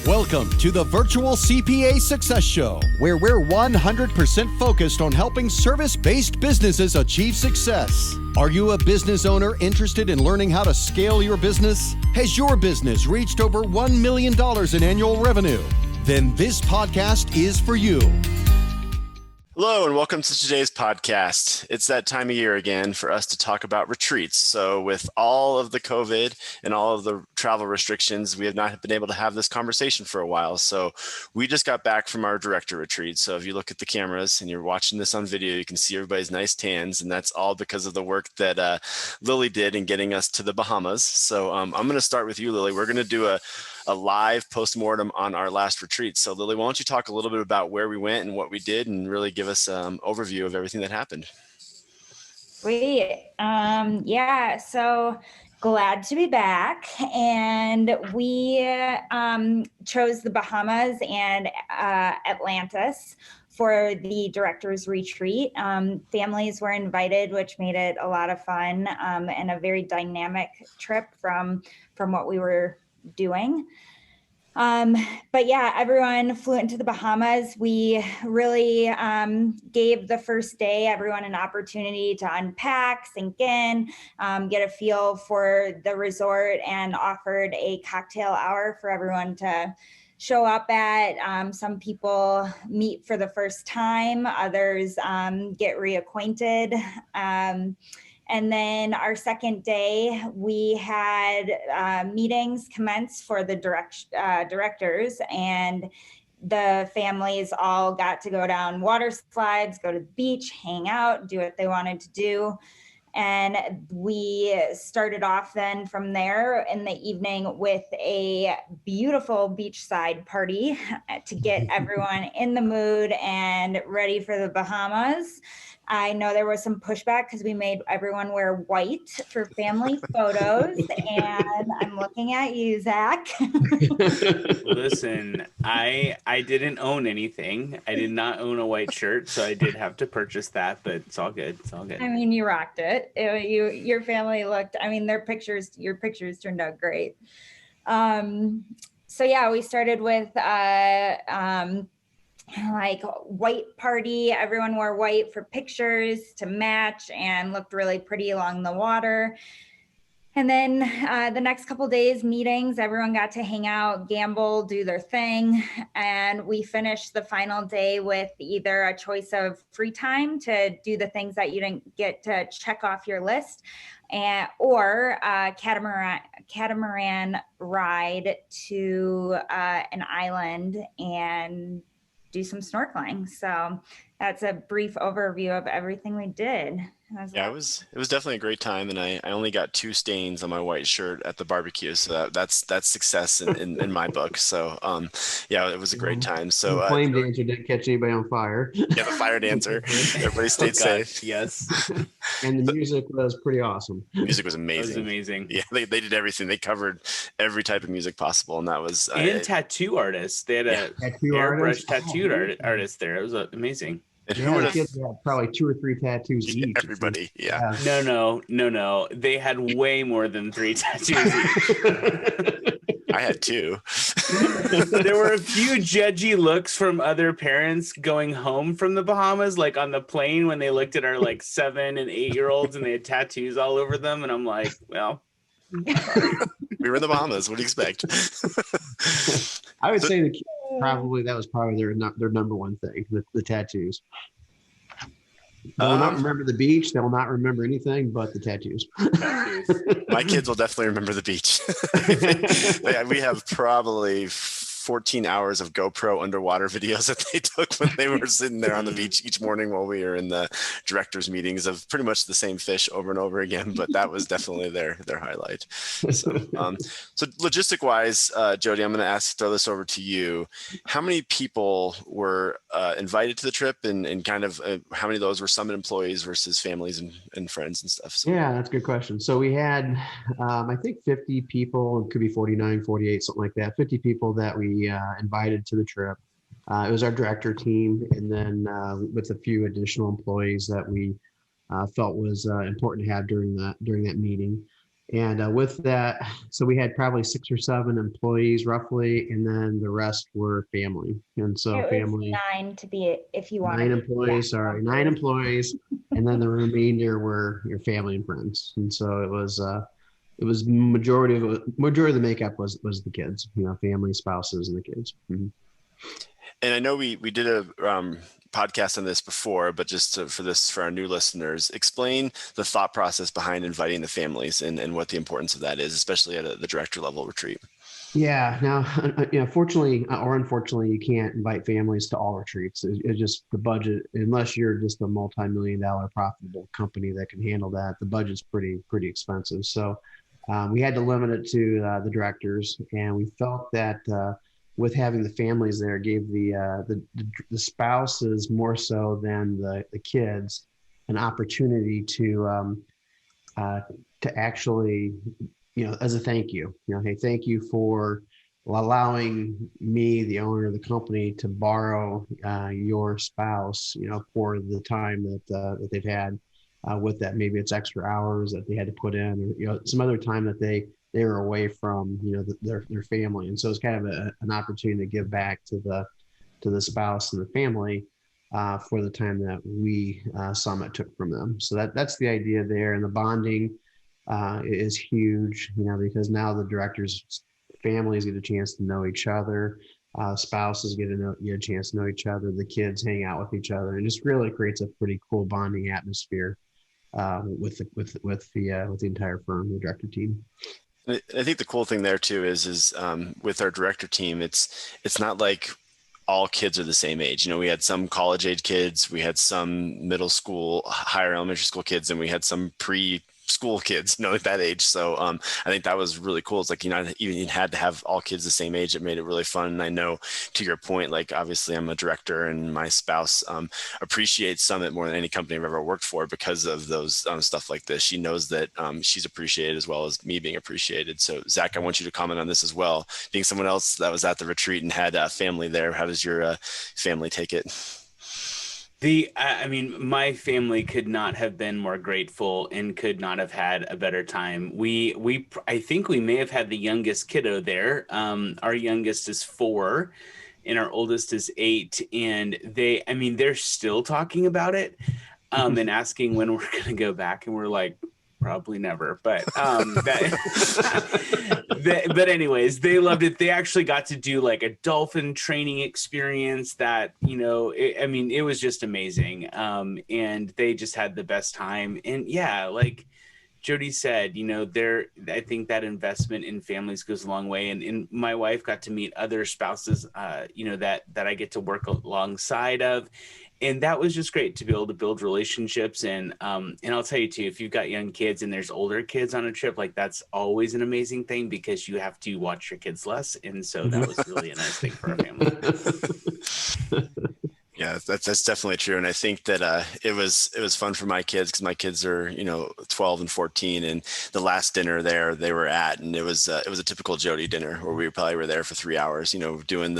Welcome to the Virtual CPA Success Show, where we're 100% focused on helping service-based businesses achieve success. Are you a business owner interested in learning how to scale your business? Has your business reached over $1 million in annual revenue? Then this podcast is for you. Hello and welcome to today's podcast. It's that time of year again for us to talk about retreats. So with all of the COVID and all of the travel restrictions, we have not been able to have this conversation for a while. So we just got back from our director retreat. So if you look at the cameras and you're watching this on video, you can see everybody's nice tans. And that's all because of the work that Lily did in getting us to the Bahamas. So I'm going to start with you, Lily. We're going to do a live postmortem on our last retreat. So Lily, why don't you talk a little bit about where we went and what we did and really give us an overview of everything that happened. Sweet. So glad to be back. And we chose the Bahamas and Atlantis for the director's retreat. Families were invited, which made it a lot of fun and a very dynamic trip from what we were doing. But yeah, everyone flew into the Bahamas. We really gave the first day everyone an opportunity to unpack, sink in, get a feel for the resort, and offered a cocktail hour for everyone to show up at. Some people meet for the first time, others get reacquainted. And then our second day, we had meetings commence for the directors, and the families all got to go down water slides, go to the beach, hang out, do what they wanted to do. And we started off then from there in the evening with a beautiful beachside party to get everyone in the mood and ready for the Bahamas. I know there was some pushback because we made everyone wear white for family photos, and I'm looking at you, Zach. Listen, I didn't own anything. I did not own a white shirt, so I did have to purchase that, but it's all good. It's all good. I mean, you rocked it. Your family looked, your pictures turned out great. So yeah, we started with like white party. Everyone wore white for pictures to match and looked really pretty along the water. And then the next couple days, meetings, everyone got to hang out, gamble, do their thing. And we finished the final day with either a choice of free time to do the things that you didn't get to check off your list, or a catamaran ride to an island and do some snorkeling. So that's a brief overview of everything we did. Yeah, it was definitely a great time, and I only got 2 stains on my white shirt at the barbecue, so that's success in my book. So yeah, it was a great time. So the flame dancer didn't catch anybody on fire. Yeah, the fire dancer. Everybody stayed safe. Yes. And the music was pretty awesome. Music was amazing. It was amazing. Yeah, they did everything. They covered every type of music possible, and that was and tattoo artists. They had a airbrush tattoo artist there. It was amazing. And who would have had probably 2 or 3 tattoos each. Everybody, yeah. No. They had way more than 3 tattoos each. I had 2. There were a few judgy looks from other parents going home from the Bahamas, like on the plane when they looked at our like 7 and 8-year-olds and they had tattoos all over them. And I'm like, well, we were in the Bahamas. What do you expect? I would say that was probably their number one thing, the tattoos. They'll not remember the beach. They'll not remember anything but the tattoos. My kids will definitely remember the beach. We have probably 14 hours of GoPro underwater videos that they took when they were sitting there on the beach each morning while we were in the directors meetings of pretty much the same fish over and over again. But that was definitely their highlight. So logistic wise, Jody, I'm going to throw this over to you. How many people were invited to the trip, and kind of how many of those were Summit employees versus families and friends and stuff? So, yeah, that's a good question. So we had, I think 50 people, it could be 49, 48, something like that. 50 people that we invited to the trip. It was our director team, and then with a few additional employees that we felt was important to have during that meeting. And with that, so we had probably 6 or 7 employees roughly, and then the rest were family. And so It was family, 9 to be, if you want 9 to. employees, sorry, 9 employees, and then the remainder were your family and friends. And so it was majority of the makeup was the kids, family, spouses, and the kids. Mm-hmm. And I know we did a podcast on this before, but just for our new listeners, explain the thought process behind inviting the families and what the importance of that is, especially at the director level retreat. Yeah. Now, fortunately or unfortunately, you can't invite families to all retreats. It's just the budget, unless you're just a multi-million-dollar profitable company that can handle that. The budget's pretty expensive. So we had to limit it to the directors, and we felt that with having the families there gave the spouses more so than the kids an opportunity to actually, as a thank you, hey, thank you for allowing me, the owner of the company, to borrow your spouse, for the time that they've had with that. Maybe it's extra hours that they had to put in, or some other time that they were away from their family. And so it's kind of an opportunity to give back to the spouse and the family for the time that we Summit took from them. So that's the idea there. And the bonding is huge, because now the directors' families get a chance to know each other, spouses get a chance to know each other, the kids hang out with each other, and just really creates a pretty cool bonding atmosphere with the entire firm, the director team. I think the cool thing there too is with our director team, it's not like all kids are the same age. We had some college age kids, we had some middle school, higher elementary school kids, and we had some pre-school kids, at that age. So I think that was really cool. It's like, even had to have all kids the same age. It made it really fun. And I know, to your point, like, obviously I'm a director, and my spouse appreciates Summit more than any company I've ever worked for because of those stuff like this. She knows that she's appreciated as well as me being appreciated. So Zach, I want you to comment on this as well. Being someone else that was at the retreat and had family there, how does your family take it? My family could not have been more grateful and could not have had a better time. I think we may have had the youngest kiddo there. Our youngest is 4 and our oldest is 8. And they're still talking about it and asking when we're going to go back. And we're like, probably never, but but anyways, they loved it. They actually got to do like a dolphin training experience that, it was just amazing. And they just had the best time. And yeah, like Jody said, I think that investment in families goes a long way. And my wife got to meet other spouses, that I get to work alongside of. And that was just great to be able to build relationships. And I'll tell you too, if you've got young kids and there's older kids on a trip, like that's always an amazing thing because you have to watch your kids less. And so that was really a nice thing for our family. Yeah, that's definitely true. And I think that it was fun for my kids because my kids are, 12 and 14. And the last dinner there they were at, and it was a typical Jody dinner where we probably were there for 3 hours, doing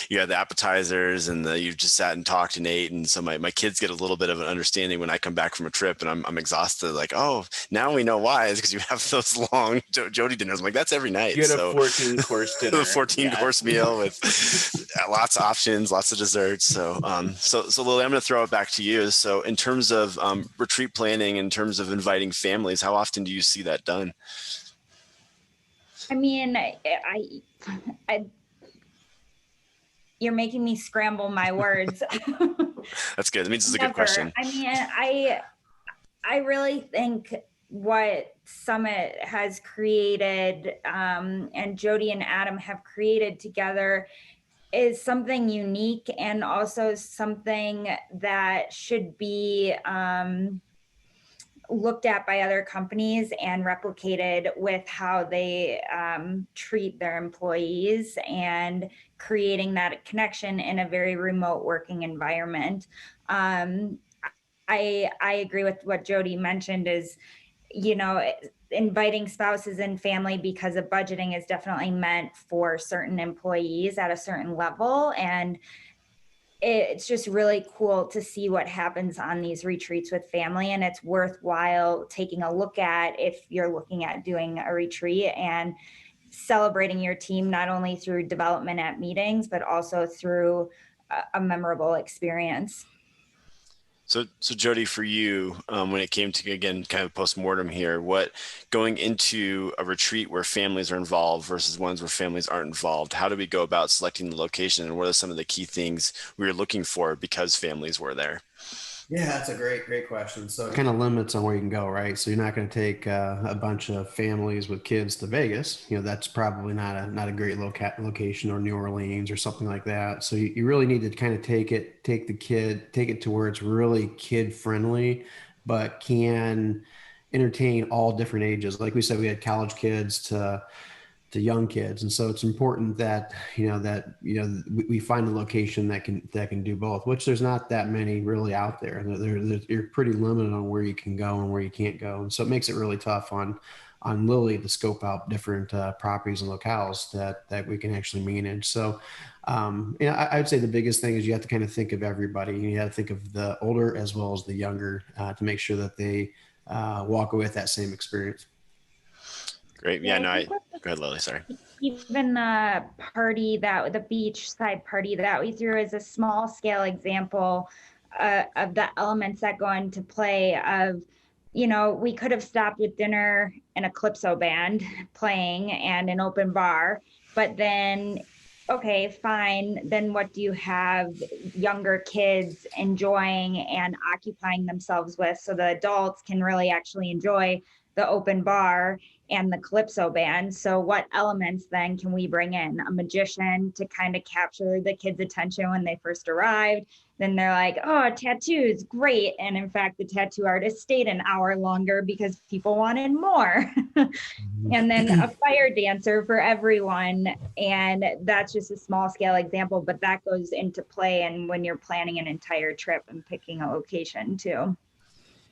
you had the appetizers and you just sat and talked and ate. And so my kids get a little bit of an understanding when I come back from a trip and I'm exhausted. Like, oh, now we know why. It's because you have those long Jody dinners. I'm like, that's every night. You had a 14-course dinner. A 14-course meal with lots of options, lots of desserts. So Lily, I'm going to throw it back to you. So in terms of retreat planning, in terms of inviting families, how often do you see that done? I mean, you're making me scramble my words. That's good. That means it's a good question. I mean, I really think what Summit has created and Jody and Adam have created together is something unique and also something that should be looked at by other companies and replicated with how they treat their employees and creating that connection in a very remote working environment. I agree with what Jody mentioned is, inviting spouses and family because of budgeting is definitely meant for certain employees at a certain level. And it's just really cool to see what happens on these retreats with family. And it's worthwhile taking a look at if you're looking at doing a retreat and celebrating your team, not only through development at meetings, but also through a memorable experience. So Jody, for you, when it came to, again, kind of postmortem here, what going into a retreat where families are involved versus ones where families aren't involved, how do we go about selecting the location, and what are some of the key things we were looking for because families were there? Yeah, that's a great question. So Kind of limits on where you can go, right? So you're not going to take a bunch of families with kids to Vegas. That's probably not a great location, or New Orleans or something like that. So you really need to kind of take it to where it's really kid friendly, but can entertain all different ages. Like we said, we had college kids to young kids, and so it's important that we find a location that can do both, which there's not that many really out there. You're pretty limited on where you can go and where you can't go, and so it makes it really tough on Lilly to scope out different properties and locales that we can actually manage. So I'd say the biggest thing is you have to kind of think of everybody. You have to think of the older as well as the younger to make sure that they walk away with that same experience. Great. Yeah, no, go ahead, Lily. Sorry. Even the beachside party that we threw is a small scale example of the elements that go into play of, we could have stopped with dinner and a calypso band playing and an open bar, but then, okay, fine. Then what do you have younger kids enjoying and occupying themselves with, so the adults can really actually enjoy the open bar and the calypso band? So what elements then can we bring in? A magician to kind of capture the kids' attention when they first arrived. Then they're like, oh, tattoos, great. And in fact, the tattoo artist stayed an hour longer because people wanted more. And then a fire dancer for everyone. And that's just a small scale example, but that goes into play and when you're planning an entire trip and picking a location too.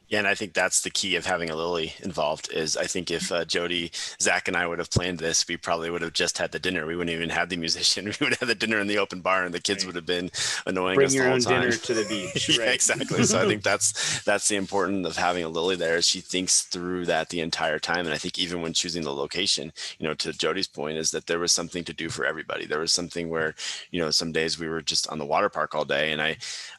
Yeah, and I think that's the key of having a Lily involved is I think if Jody, Zach, and I would have planned this, we probably would have just had the dinner. We wouldn't even have the musician. We would have the dinner in the open bar, and the kids would have been annoying us the whole time. Bring your own dinner to the beach. Yeah, right? Exactly. So I think that's the importance of having a Lily there. She thinks through that the entire time. And I think even when choosing the location, to Jody's point, is that there was something to do for everybody. There was something where, some days we were just on the water park all day. And I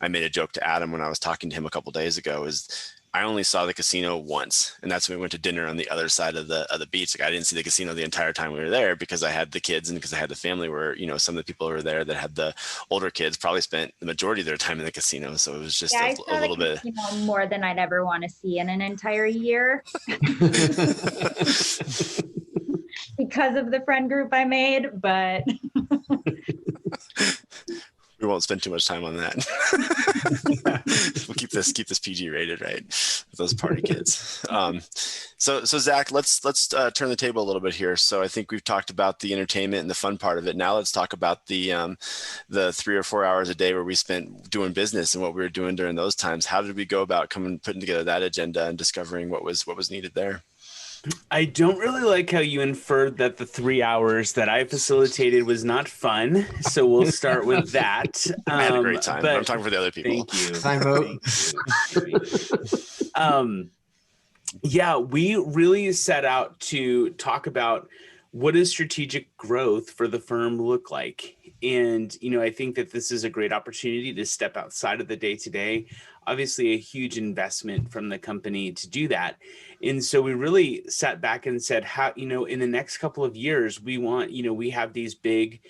made a joke to Adam when I was talking to him a couple of days ago is, I only saw the casino once, and that's when we went to dinner on the other side of the beach. Like I didn't see the casino the entire time we were there because I had the kids and because I had the family where, some of the people who were there that had the older kids probably spent the majority of their time in the casino. So it was just a little bit more than I'd ever want to see in an entire year. Because of the friend group I made, but we won't spend too much time on that. We'll keep this PG rated, right? With those party kids. So Zach, let's turn the table a little bit here. So I think we've talked about the entertainment and the fun part of it. Now let's talk about the 3 or 4 hours a day where we spent doing business and what we were doing during those times. How did we go about putting together that agenda and discovering what was needed there? I don't really like how you inferred that the 3 hours that I facilitated was not fun. So we'll start with that. I had a great time. But I'm talking for the other people. Thank you. Time vote. Yeah, we really set out to talk about what does strategic growth for the firm look like? And, I think that this is a great opportunity to step outside of the day-to-day. Obviously, a huge investment from the company to do that. And so we really sat back and said, how, in the next couple of years, we want, we have these big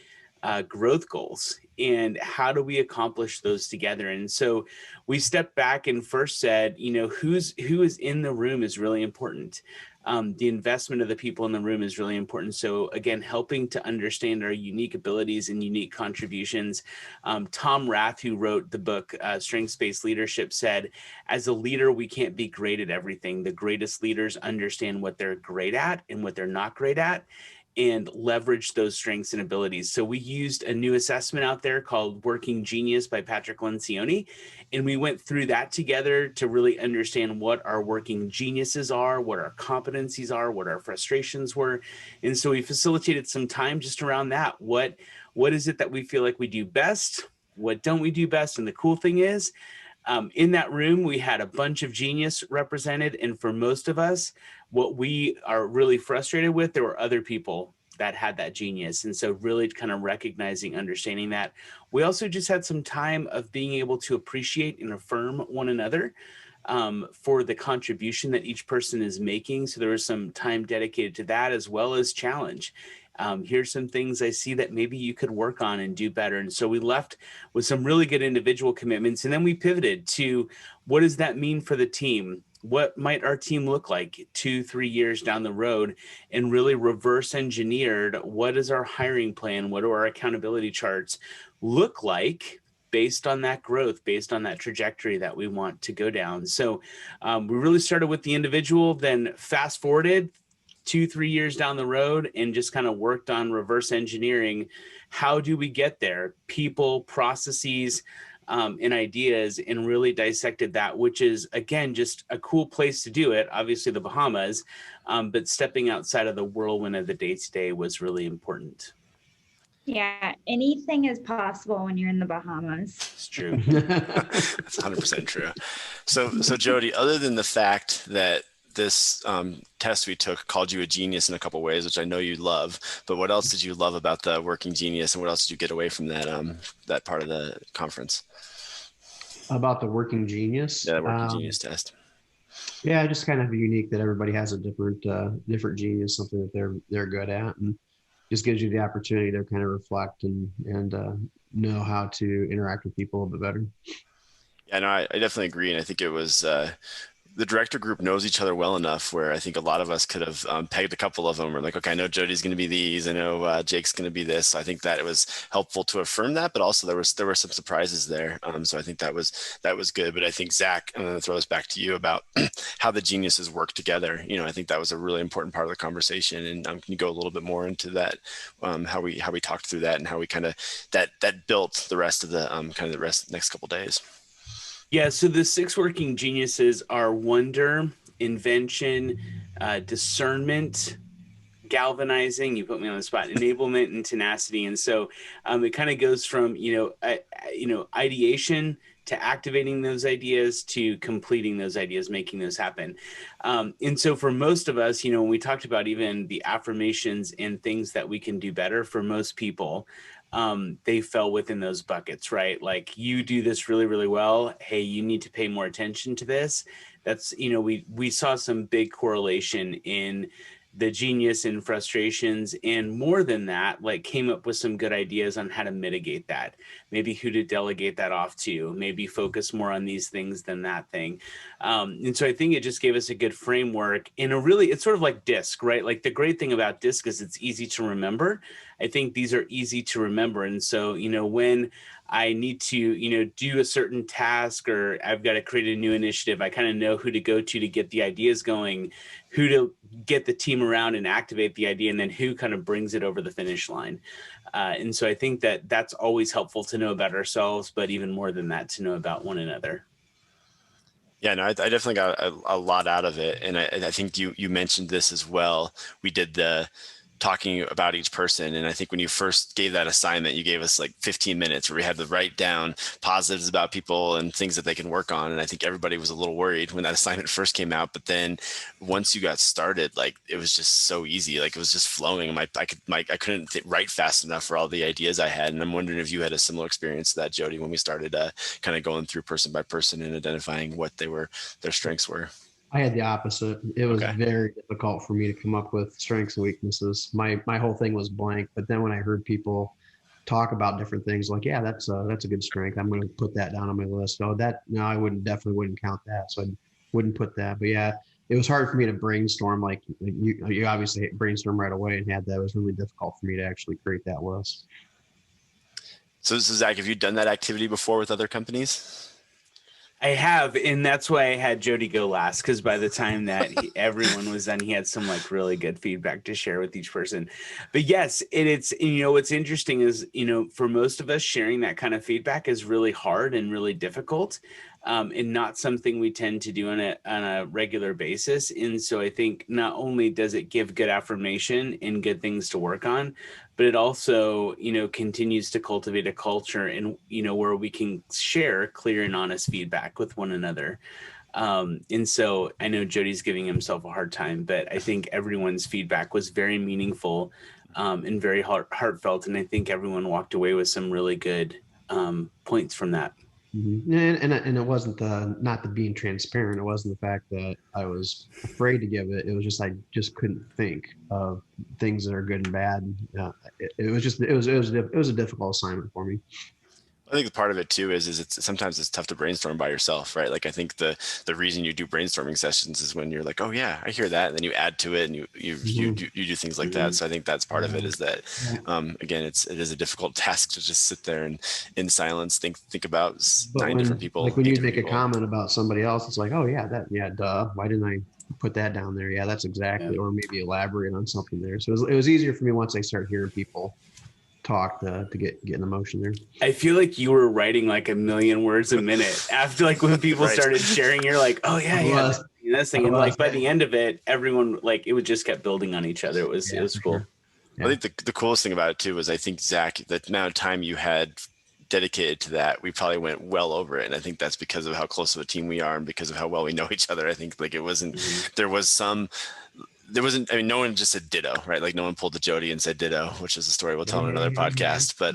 growth goals, and how do we accomplish those together? And so we stepped back and first said, who is in the room is really important. The investment of the people in the room is really important. So again, helping to understand our unique abilities and unique contributions. Tom Rath, who wrote the book, Strengths-Based Leadership, said, as a leader, we can't be great at everything. The greatest leaders understand what they're great at and what they're not great at, and leverage those strengths and abilities. So we used a new assessment out there called Working Genius by Patrick Lencioni. And we went through that together to really understand what our working geniuses are, what our competencies are, what our frustrations were. And so we facilitated some time just around that. What is it that we feel like we do best? What don't we do best? And the cool thing is, in that room, we had a bunch of genius represented. And for most of us, what we are really frustrated with, there were other people that had that genius. And so really kind of recognizing, understanding that. We also just had some time of being able to appreciate and affirm one another for the contribution that each person is making. So there was some time dedicated to that, as well as challenge. Here's some things I see that maybe you could work on and do better. And so we left with some really good individual commitments. And then we pivoted to, what does that mean for the team? What might our team look like 2-3 years down the road? And really reverse engineered, what is our hiring plan? What do our accountability charts look like based on that growth, based on that trajectory that we want to go down? So we really started with the individual, then fast forwarded 2-3 years down the road and just kind of worked on reverse engineering. How do we get there? People, processes, and ideas, and really dissected that, which is, again, just a cool place to do it. Obviously the Bahamas, but stepping outside of the whirlwind of the day-to-day was really important. Yeah, anything is possible when you're in the Bahamas. It's true. That's 100% true. So Jody, other than the fact that this test we took called you a genius in a couple ways, which I know you love, but what else did you love about the Working Genius, and what else did you get away from that that part of the conference? About the Working Genius? Yeah, Working Genius test. Yeah, just kind of unique that everybody has a different genius, something that they're good at, and just gives you the opportunity to kind of reflect and know how to interact with people a bit better. Yeah, no, I definitely agree, and I think it was the director group knows each other well enough where I think a lot of us could have pegged a couple of them. We're like, okay, I know Jody's going to be these. I know Jake's going to be this. So I think that it was helpful to affirm that, but also there were some surprises there. So I think that was good. But I think Zach, I'm going to throw this back to you about how the geniuses work together. I think that was a really important part of the conversation. And can you go a little bit more into that, how we talked through that and how we kind of that built the rest of the next couple of days. Yeah, so the 6 working geniuses are wonder, invention, discernment, galvanizing, you put me on the spot, enablement, and tenacity. And so it kind of goes from, ideation to activating those ideas to completing those ideas, making those happen. And so for most of us, when we talked about even the affirmations and things that we can do better, for most people, they fell within those buckets, right? Like, you do this really, really well. Hey, you need to pay more attention to this. That's, we saw some big correlation in the genius and frustrations, and more than that, like, came up with some good ideas on how to mitigate that, maybe who to delegate that off to, maybe focus more on these things than that thing. And so I think it just gave us a good framework in it's sort of like DISC, right? Like, the great thing about DISC is it's easy to remember. I think these are easy to remember. And so, when I need to, do a certain task, or I've got to create a new initiative, I kind of know who to go to get the ideas going, who to get the team around and activate the idea, and then who kind of brings it over the finish line. And so I think that that's always helpful to know about ourselves, but even more than that, to know about one another. Yeah, no, I definitely got a lot out of it. And I think you mentioned this as well. We did the talking about each person. And I think when you first gave that assignment, you gave us like 15 minutes where we had to write down positives about people and things that they can work on. And I think everybody was a little worried when that assignment first came out. But then once you got started, like, it was just so easy. Like, it was just flowing. I couldn't write fast enough for all the ideas I had. And I'm wondering if you had a similar experience to that, Jody, when we started kind of going through person by person and identifying what their strengths were. I had the opposite. It was Okay. very difficult for me to come up with strengths and weaknesses. My whole thing was blank. But then when I heard people talk about different things, like, yeah, that's a good strength, I'm going to put that down on my list. I definitely wouldn't count that. So I wouldn't put that. But yeah, it was hard for me to brainstorm. Like, you obviously brainstorm right away and had that. It was really difficult for me to actually create that list. So Zach, have you done that activity before with other companies? I have, and that's why I had Jody go last, because by the time that everyone was done, he had some like really good feedback to share with each person. But yes, it's what's interesting is, for most of us, sharing that kind of feedback is really hard and really difficult. and not something we tend to do on a regular basis. And so I think not only does it give good affirmation and good things to work on, but it also, continues to cultivate a culture and, where we can share clear and honest feedback with one another. And so I know Jody's giving himself a hard time, but I think everyone's feedback was very meaningful and very heartfelt. And I think everyone walked away with some really good points from that. Mm-hmm. And it wasn't not the being transparent. It wasn't the fact that I was afraid to give it. It was just I just couldn't think of things that are good and bad. It was a difficult assignment for me. I think part of it too is sometimes it's tough to brainstorm by yourself, right? Like I think the reason you do brainstorming sessions is when you're like, oh yeah, I hear that, and then you add to it and you do things like that. So I think that's part of it is that again, it is a difficult task to just sit there and in silence think about different people. Like when you make a comment about somebody else, it's like, oh yeah, duh. Why didn't I put that down there? Yeah, that's exactly. Or maybe elaborate on something there. So it was easier for me once I started hearing people talk to get an emotion there. I feel like you were writing like 1 million words a minute after like when people started sharing, you're like, oh yeah, this thing. And like by the end of it, everyone like it would just kept building on each other. It was cool. Sure. Yeah. I think the coolest thing about it too was I think Zach, the amount of time you had dedicated to that, we probably went well over it. And I think that's because of how close of a team we are and because of how well we know each other. I think like it wasn't, I mean, no one just said ditto, right? Like no one pulled the Jody and said ditto, which is a story we'll tell in another podcast. But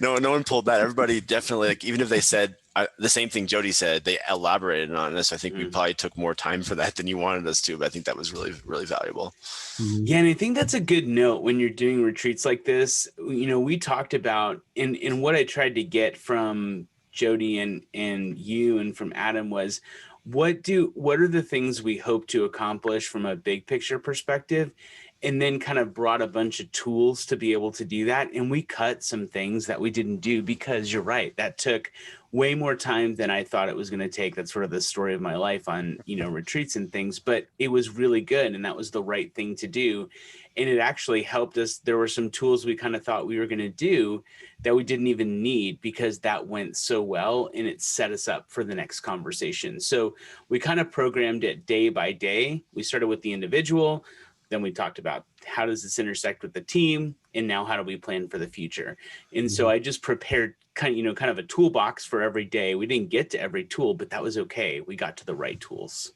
no one pulled that. Everybody definitely, like, even if they said the same thing Jody said, they elaborated on this. I think we probably took more time for that than you wanted us to, but I think that was really, really valuable. Yeah. And I think that's a good note when you're doing retreats like this. We talked about in what I tried to get from Jody and you and from Adam was, what are the things we hope to accomplish from a big picture perspective, and then kind of brought a bunch of tools to be able to do that. And we cut some things that we didn't do because you're right, that took way more time than I thought it was going to take. That's sort of the story of my life on, retreats and things, but it was really good. And that was the right thing to do. And it actually helped us. There were some tools we kind of thought we were going to do that we didn't even need because that went so well and it set us up for the next conversation. So we kind of programmed it day by day. We started with the individual. Then we talked about how does this intersect with the team? And now how do we plan for the future? And so I just prepared kind of a toolbox for every day. We didn't get to every tool, but that was okay. We got to the right tools.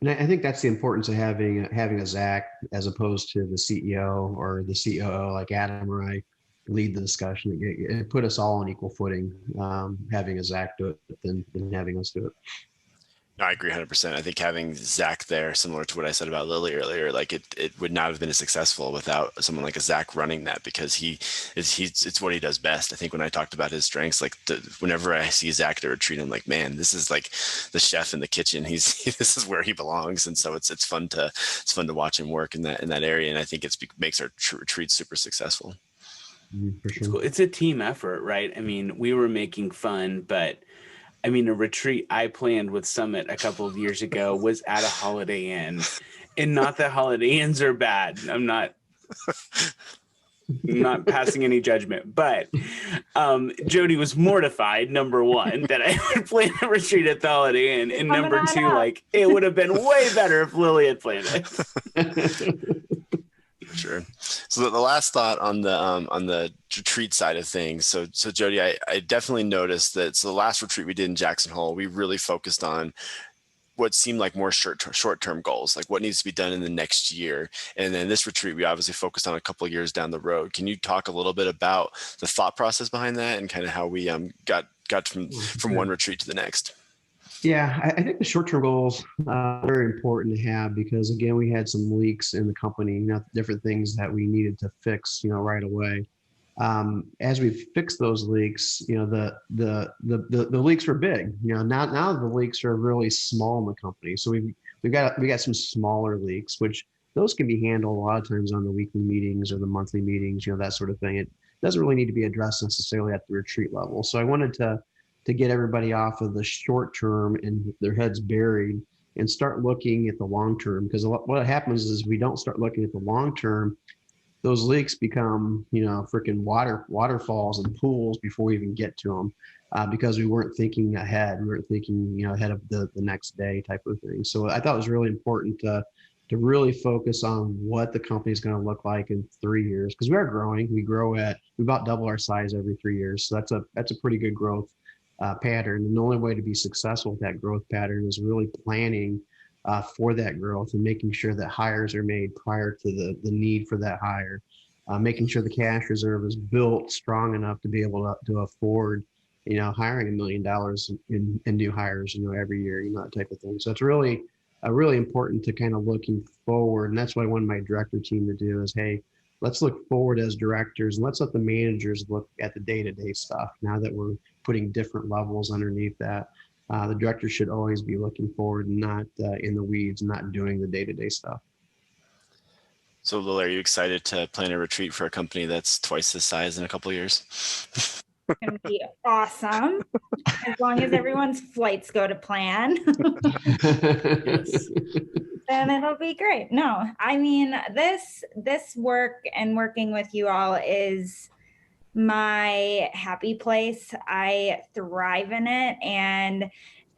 And I think that's the importance of having a Zach as opposed to the CEO or the COO like Adam or I lead the discussion. It put us all on equal footing, having a Zach do it than having us do it. No, I agree 100%. I think having Zach there, similar to what I said about Lily earlier, like it would not have been as successful without someone like a Zach running that, because it's what he does best. I think when I talked about his strengths, like whenever I see Zach at a retreat, I'm like, man, this is like the chef in the kitchen. This is where he belongs. And so it's fun to watch him work in that area. And I think it makes our retreats super successful. For sure. It's cool. It's a team effort, right? I mean, we were making fun, but I mean, a retreat I planned with Summit a couple of years ago was at a Holiday Inn, and not that Holiday Inns are bad. I'm not passing any judgment, but Jody was mortified, number one, that I would plan a retreat at the Holiday Inn, and number two, like it would have been way better if Lily had planned it. Sure. So the last thought on the retreat side of things. So Jody, I definitely noticed that. So the last retreat we did in Jackson Hole, we really focused on what seemed like more short-term goals, like what needs to be done in the next year. And then this retreat, we obviously focused on a couple of years down the road. Can you talk a little bit about the thought process behind that and kind of how we got from one retreat to the next? Yeah, I think the short-term goals are very important to have because, again, we had some leaks in the company, different things that we needed to fix, right away. As we fixed those leaks, the leaks were big. Now the leaks are really small in the company. So we got some smaller leaks, which those can be handled a lot of times on the weekly meetings or the monthly meetings, that sort of thing. It doesn't really need to be addressed necessarily at the retreat level. So I wanted to get everybody off of the short term and their heads buried and start looking at the long term. Because what happens is we don't start looking at the long term, those leaks become, freaking waterfalls and pools before we even get to them, because we weren't thinking ahead. We weren't thinking, ahead of the next day type of thing. So I thought it was really important to really focus on what the company is going to look like in 3 years, because we are growing. We about double our size every 3 years. So that's a pretty good growth pattern. And the only way to be successful with that growth pattern is really planning for that growth and making sure that hires are made prior to the need for that hire, making sure the cash reserve is built strong enough to be able to afford, hiring $1 million in new hires, every year, that type of thing. So it's really important to kind of looking forward. And that's what I wanted my director team to do is, hey, let's look forward as directors and let's let the managers look at the day-to-day stuff now that we're putting different levels underneath that. The director should always be looking forward and not in the weeds, not doing the day-to-day stuff. So, Lil, are you excited to plan a retreat for a company that's twice this size in a couple of years? It's going to be awesome. As long as everyone's flights go to plan. Yes. Then it'll be great. No, I mean, this work and working with you all is my happy place. I thrive in it, and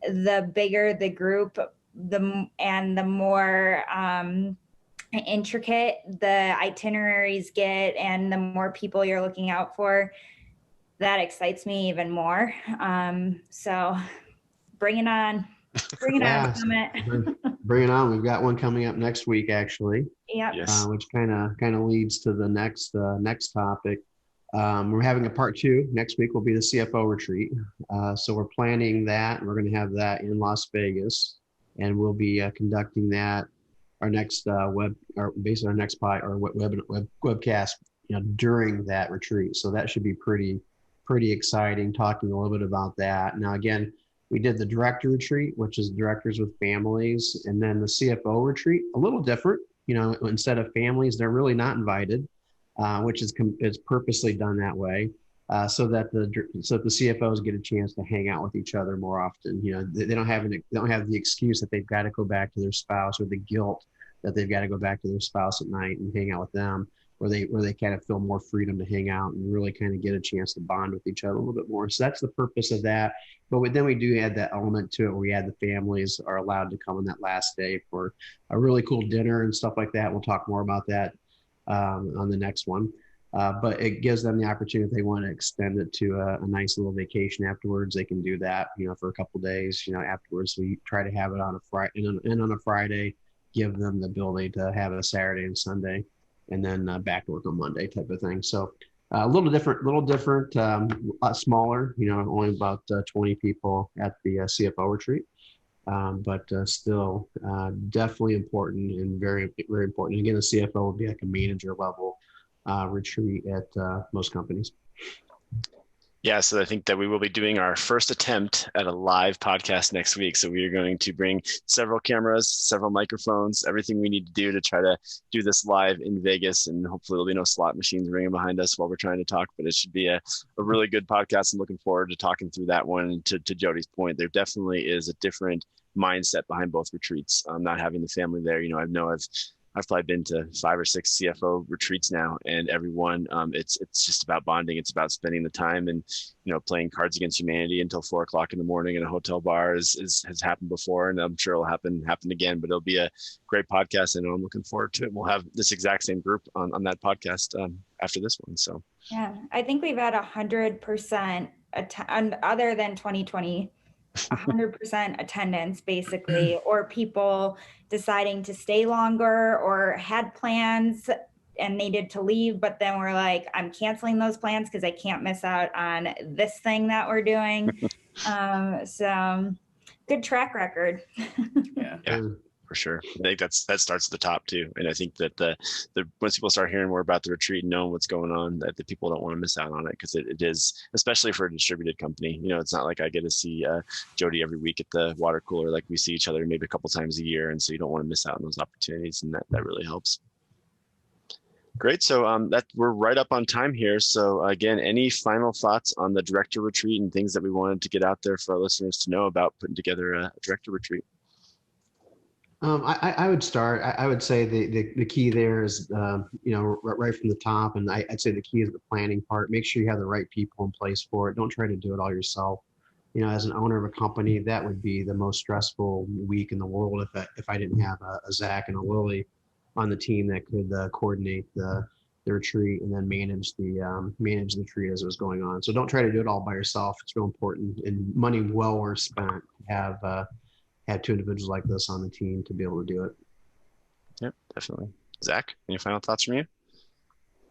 the bigger the group, the more intricate the itineraries get, and the more people you're looking out for, that excites me even more. So bring it on. Bring it on, Summit. Bring it on. We've got one coming up next week, actually. Yep. Yes. Which kind of leads to the next topic. We're having a part 2. Next week will be the CFO retreat. So we're planning that. We're going to have that in Las Vegas, and we'll be conducting that our next basically our next webcast, during that retreat. So that should be pretty exciting. Talking a little bit about that. Now, again, we did the director retreat, which is directors with families, and then the CFO retreat, a little different. Instead of families, they're really not invited. Which is purposely done that way, so that the CFOs get a chance to hang out with each other more often. They don't have the excuse that they've got to go back to their spouse, or the guilt that they've got to go back to their spouse at night and hang out with them, where they kind of feel more freedom to hang out and really kind of get a chance to bond with each other a little bit more. So that's the purpose of that. But then we do add that element to it, where we add the families are allowed to come on that last day for a really cool dinner and stuff like that. We'll talk more about that on the next one, but it gives them the opportunity, if they want to extend it to a nice little vacation afterwards, they can do that, for a couple of days, afterwards. We try to have it on a Friday, and on a Friday, give them the ability to have a Saturday and Sunday, and then back to work on Monday type of thing. So a little different, a lot smaller, only about 20 people at the CFO retreat. But still definitely important and very, very important. And again, the CFO would be like a manager level retreat at most companies. Yeah, so I think that we will be doing our first attempt at a live podcast next week. So we are going to bring several cameras, several microphones, everything we need to do to try to do this live in Vegas. And hopefully there'll be no slot machines ringing behind us while we're trying to talk. But it should be a really good podcast. I'm looking forward to talking through that one. To Jody's point, there definitely is a different mindset behind both retreats. Not having the family there, I've probably been to 5 or 6 CFO retreats now, and everyone, it's just about bonding. It's about spending the time, and playing Cards Against Humanity until 4 o'clock in the morning in a hotel bar has happened before, and I'm sure it'll happen again. But it'll be a great podcast, and I'm looking forward to it. We'll have this exact same group on that podcast after this one. So yeah, I think we've had 100% other than 2020. 100% attendance, basically, or people deciding to stay longer or had plans and needed to leave, but then we're like, I'm canceling those plans because I can't miss out on this thing that we're doing. So good track record. Yeah. For sure. I think that starts at the top too. And I think that the once people start hearing more about the retreat and knowing what's going on, that the people don't want to miss out on it, because it is, especially for a distributed company. It's not like I get to see Jody every week at the water cooler. Like, we see each other maybe a couple times a year. And so you don't want to miss out on those opportunities. And that really helps. Great. So that we're right up on time here. So again, any final thoughts on the director retreat and things that we wanted to get out there for our listeners to know about putting together a director retreat? I would start. I would say the key there is, right from the top. And I'd say the key is the planning part. Make sure you have the right people in place for it. Don't try to do it all yourself. As an owner of a company, that would be the most stressful week in the world if I didn't have a Zach and a Lily on the team that could coordinate the retreat and then manage the retreat as it was going on. So don't try to do it all by yourself. It's real important, and money well worth spent to have two individuals like this on the team to be able to do it. Yep, definitely. Zach, any final thoughts from you?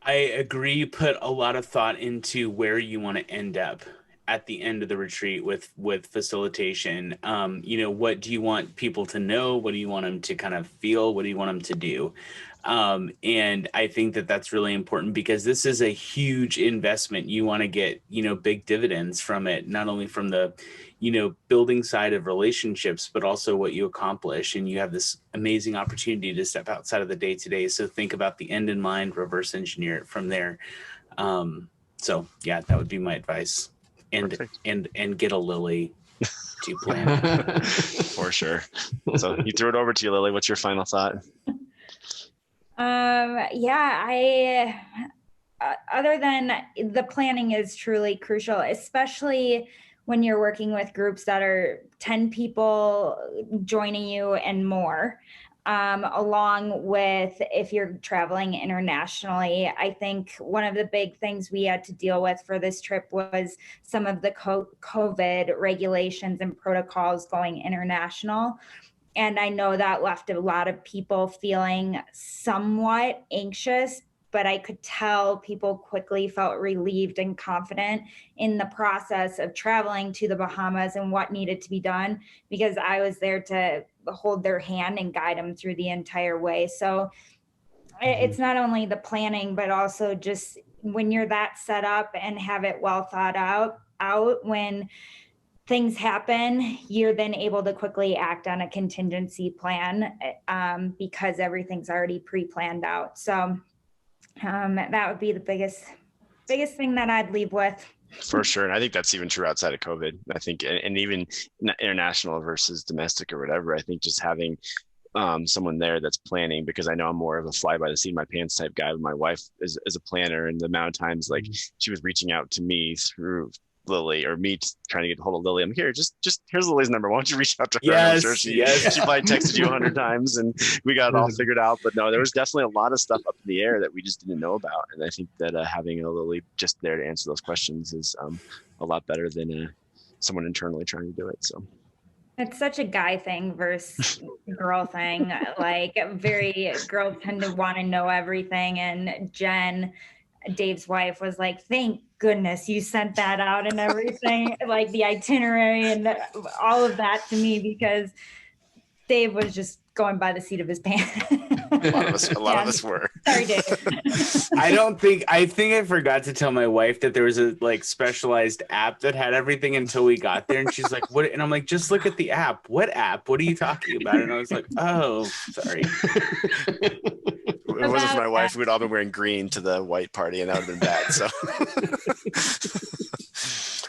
I agree. Put a lot of thought into where you want to end up at the end of the retreat with facilitation. What do you want people to know? What do you want them to kind of feel? What do you want them to do? And I think that that's really important because this is a huge investment. You want to get, big dividends from it, not only from the, building side of relationships, but also what you accomplish. And you have this amazing opportunity to step outside of the day-to-day. So think about the end in mind, reverse engineer it from there. So yeah, that would be my advice. And get a Lily to plan. For sure. So you threw it over to you, Lily. What's your final thought? Other than the planning is truly crucial, especially when you're working with groups that are 10 people joining you and more, along with if you're traveling internationally. I think one of the big things we had to deal with for this trip was some of the COVID regulations and protocols going international. And I know that left a lot of people feeling somewhat anxious, but I could tell people quickly felt relieved and confident in the process of traveling to the Bahamas and what needed to be done, because I was there to hold their hand and guide them through the entire way. So it's not only the planning, but also just when you're that set up and have it well thought out, when things happen, you're then able to quickly act on a contingency plan because everything's already pre-planned out. So that would be the biggest thing that I'd leave with. For sure. And I think that's even true outside of COVID. I think, and even international versus domestic or whatever, I think just having someone there that's planning, because I know I'm more of a fly by the seat of my pants type guy. My wife is a planner, and the amount of times like she was reaching out to me through Lily or me trying to get a hold of Lily. I'm here. Just here's Lily's number. Why don't you reach out to her? Yes, sure she probably texted you 100 times and we got it all figured out. But no, there was definitely a lot of stuff up in the air that we just didn't know about. And I think that having a Lily just there to answer those questions is a lot better than someone internally trying to do it. So it's such a guy thing versus girl thing. Like very girls tend to want to know everything. And Jen, Dave's wife, was like, thank goodness you sent that out and everything, like the itinerary and all of that to me, because Dave was just going by the seat of his pants. A lot of us were. Sorry, Dave. I think I forgot to tell my wife that there was a specialized app that had everything until we got there. And she's like, what? And I'm like, just look at the app. What app? What are you talking about? And I was like, oh, sorry. If it wasn't for my wife, we'd all been wearing green to the white party, and that would have been bad. So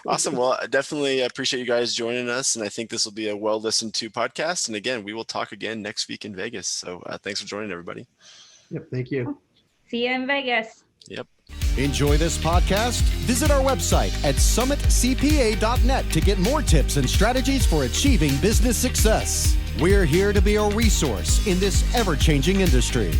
awesome. Well, I definitely appreciate you guys joining us, and I think this will be a well listened to podcast. And again, we will talk again next week in Vegas. So thanks for joining, everybody. Yep. Thank you. See you in Vegas. Yep. Enjoy this podcast? Visit our website at summitcpa.net to get more tips and strategies for achieving business success. We're here to be a resource in this ever-changing industry.